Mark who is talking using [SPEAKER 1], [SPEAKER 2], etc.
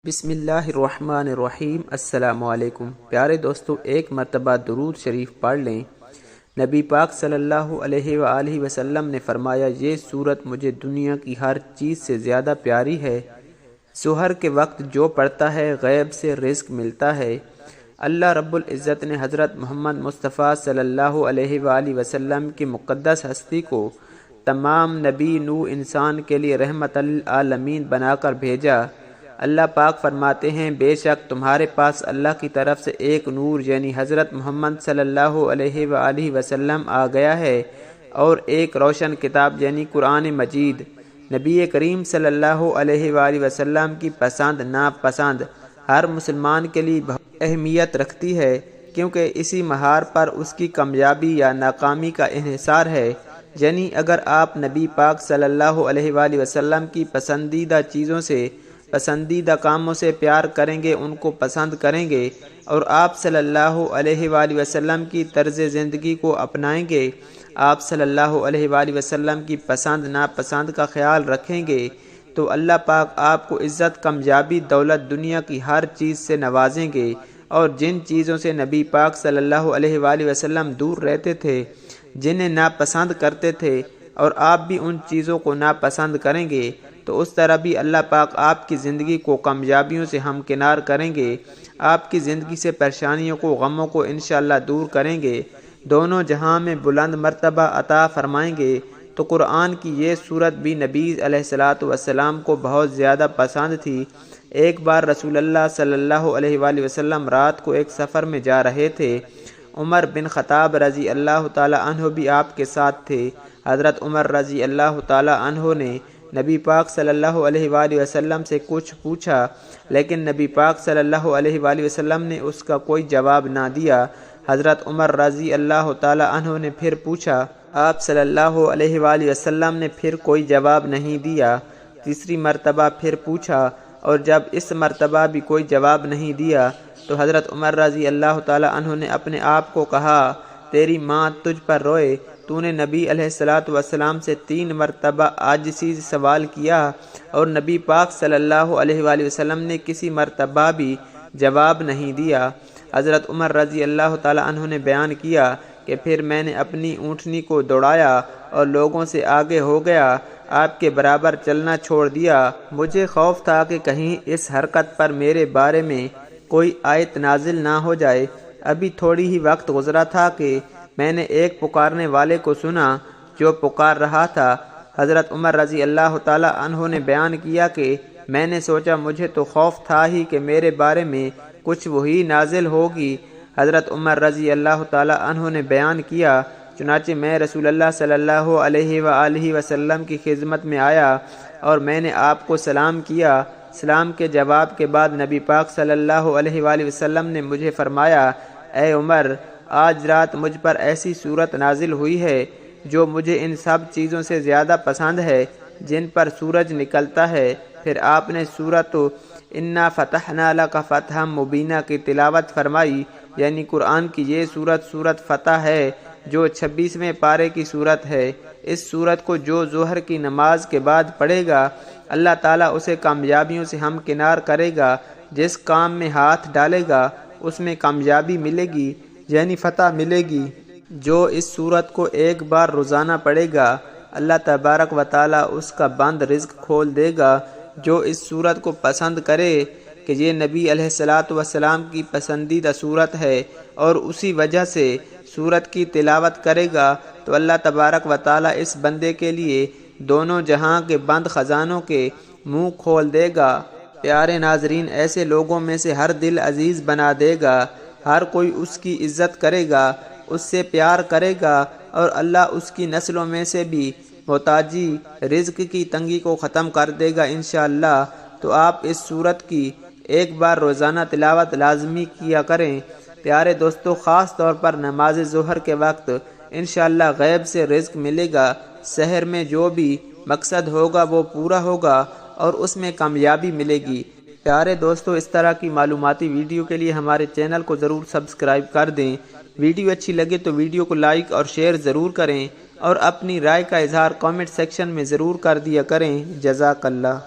[SPEAKER 1] بسم اللہ الرحمن الرحیم۔ السلام علیکم پیارے دوستو، ایک مرتبہ درود شریف پڑھ لیں۔ نبی پاک صلی اللہ علیہ وآلہ وسلم نے فرمایا، یہ سورت مجھے دنیا کی ہر چیز سے زیادہ پیاری ہے۔ سحر کے وقت جو پڑھتا ہے غیب سے رزق ملتا ہے۔ اللہ رب العزت نے حضرت محمد مصطفیٰ صلی اللہ علیہ وآلہ وسلم کی مقدس ہستی کو تمام نبی نو انسان کے لیے رحمت للعالمین بنا کر بھیجا۔ اللہ پاک فرماتے ہیں، بے شک تمہارے پاس اللہ کی طرف سے ایک نور یعنی حضرت محمد صلی اللہ علیہ وآلہ وسلم آ گیا ہے، اور ایک روشن کتاب یعنی قرآن مجید۔ نبی کریم صلی اللہ علیہ وآلہ وسلم کی پسند ناپسند ہر مسلمان کے لیے بہت اہمیت رکھتی ہے، کیونکہ اسی مہار پر اس کی کامیابی یا ناکامی کا انحصار ہے۔ یعنی اگر آپ نبی پاک صلی اللہ علیہ وآلہ وسلم کی پسندیدہ چیزوں سے، پسندیدہ کاموں سے پیار کریں گے، ان کو پسند کریں گے، اور آپ صلی اللہ علیہ وآلہ وسلم کی طرز زندگی کو اپنائیں گے، آپ صلی اللہ علیہ وآلہ وسلم کی پسند ناپسند کا خیال رکھیں گے، تو اللہ پاک آپ کو عزت، کامیابی، دولت، دنیا کی ہر چیز سے نوازیں گے۔ اور جن چیزوں سے نبی پاک صلی اللہ علیہ وآلہ وسلم دور رہتے تھے، جنہیں ناپسند کرتے تھے، اور آپ بھی ان چیزوں کو ناپسند کریں گے، تو اس طرح بھی اللہ پاک آپ کی زندگی کو کامیابیوں سے ہمکنار کریں گے، آپ کی زندگی سے پریشانیوں کو، غموں کو انشاءاللہ دور کریں گے، دونوں جہاں میں بلند مرتبہ عطا فرمائیں گے۔ تو قرآن کی یہ سورت بھی نبی علیہ السلام کو بہت زیادہ پسند تھی۔ ایک بار رسول اللہ صلی اللہ علیہ وآلہ وسلم رات کو ایک سفر میں جا رہے تھے۔ عمر بن خطاب رضی اللہ تعالی عنہ بھی آپ کے ساتھ تھے۔ حضرت عمر رضی اللہ تعالی عنہ نے نبی پاک صلی اللہ علیہ وآلہ وسلم سے کچھ پوچھا، لیکن نبی پاک صلی اللہ علیہ وآلہ وسلم نے اس کا کوئی جواب نہ دیا۔ حضرت عمر رضی اللہ تعالی عنہ نے پھر پوچھا، آپ صلی اللہ علیہ وآلہ وسلم نے پھر کوئی جواب نہیں دیا۔ تیسری مرتبہ پھر پوچھا، اور جب اس مرتبہ بھی کوئی جواب نہیں دیا، تو حضرت عمر رضی اللہ تعالی عنہ نے اپنے آپ کو کہا، تیری ماں تجھ پر روئے، تو نے نبی علیہ السلام سے 3 مرتبہ عاجزی سے سوال کیا، اور نبی پاک صلی اللہ علیہ وآلہ وسلم نے کسی مرتبہ بھی جواب نہیں دیا۔ حضرت عمر رضی اللہ تعالی عنہ نے بیان کیا کہ پھر میں نے اپنی اونٹنی کو دوڑایا اور لوگوں سے آگے ہو گیا، آپ کے برابر چلنا چھوڑ دیا۔ مجھے خوف تھا کہ کہیں اس حرکت پر میرے بارے میں کوئی آیت نازل نہ ہو جائے۔ ابھی تھوڑی ہی وقت گزرا تھا کہ میں نے ایک پکارنے والے کو سنا جو پکار رہا تھا۔ حضرت عمر رضی اللہ تعالی عنہ نے بیان کیا کہ میں نے سوچا، مجھے تو خوف تھا ہی کہ میرے بارے میں کچھ وحی نازل ہوگی۔ حضرت عمر رضی اللہ تعالی عنہ نے بیان کیا، چنانچہ میں رسول اللہ صلی اللہ علیہ وآلہ وسلم کی خدمت میں آیا، اور میں نے آپ کو سلام کیا۔ سلام کے جواب کے بعد نبی پاک صلی اللہ علیہ وآلہ وسلم نے مجھے فرمایا، اے عمر، آج رات مجھ پر ایسی صورت نازل ہوئی ہے جو مجھے ان سب چیزوں سے زیادہ پسند ہے جن پر سورج نکلتا ہے۔ پھر آپ نے سورۃ انا فتحنا لک فتحا مبینا کی تلاوت فرمائی، یعنی قرآن کی یہ سورت فتح ہے جو 26ویں پارے کی سورت ہے۔ اس سورت کو جو ظہر کی نماز کے بعد پڑھے گا، اللہ تعالیٰ اسے کامیابیوں سے ہمکنار کرے گا۔ جس کام میں ہاتھ ڈالے گا اس میں کامیابی ملے گی، یعنی فتح ملے گی۔ جو اس سورت کو ایک بار روزانہ پڑھے گا، اللہ تبارک و تعالیٰ اس کا بند رزق کھول دے گا۔ جو اس سورت کو پسند کرے کہ یہ نبی علیہ السلام کی پسندیدہ سورت ہے، اور اسی وجہ سے سورت کی تلاوت کرے گا، تو اللہ تبارک و تعالیٰ اس بندے کے لیے دونوں جہاں کے بند خزانوں کے منہ کھول دے گا۔ پیارے ناظرین، ایسے لوگوں میں سے ہر دل عزیز بنا دے گا، ہر کوئی اس کی عزت کرے گا، اس سے پیار کرے گا، اور اللہ اس کی نسلوں میں سے بھی محتاجی، رزق کی تنگی کو ختم کر دے گا انشاءاللہ۔ تو آپ اس سورت کی ایک بار روزانہ تلاوت لازمی کیا کریں۔ پیارے دوستو، خاص طور پر نماز ظہر کے وقت انشاءاللہ غیب سے رزق ملے گا۔ سحر میں جو بھی مقصد ہوگا وہ پورا ہوگا، اور اس میں کامیابی ملے گی۔ پیارے دوستو، اس طرح کی معلوماتی ویڈیو کے لیے ہمارے چینل کو ضرور سبسکرائب کر دیں۔ ویڈیو اچھی لگے تو ویڈیو کو لائک اور شیئر ضرور کریں، اور اپنی رائے کا اظہار کامنٹ سیکشن میں ضرور کر دیا کریں۔ جزاک اللہ۔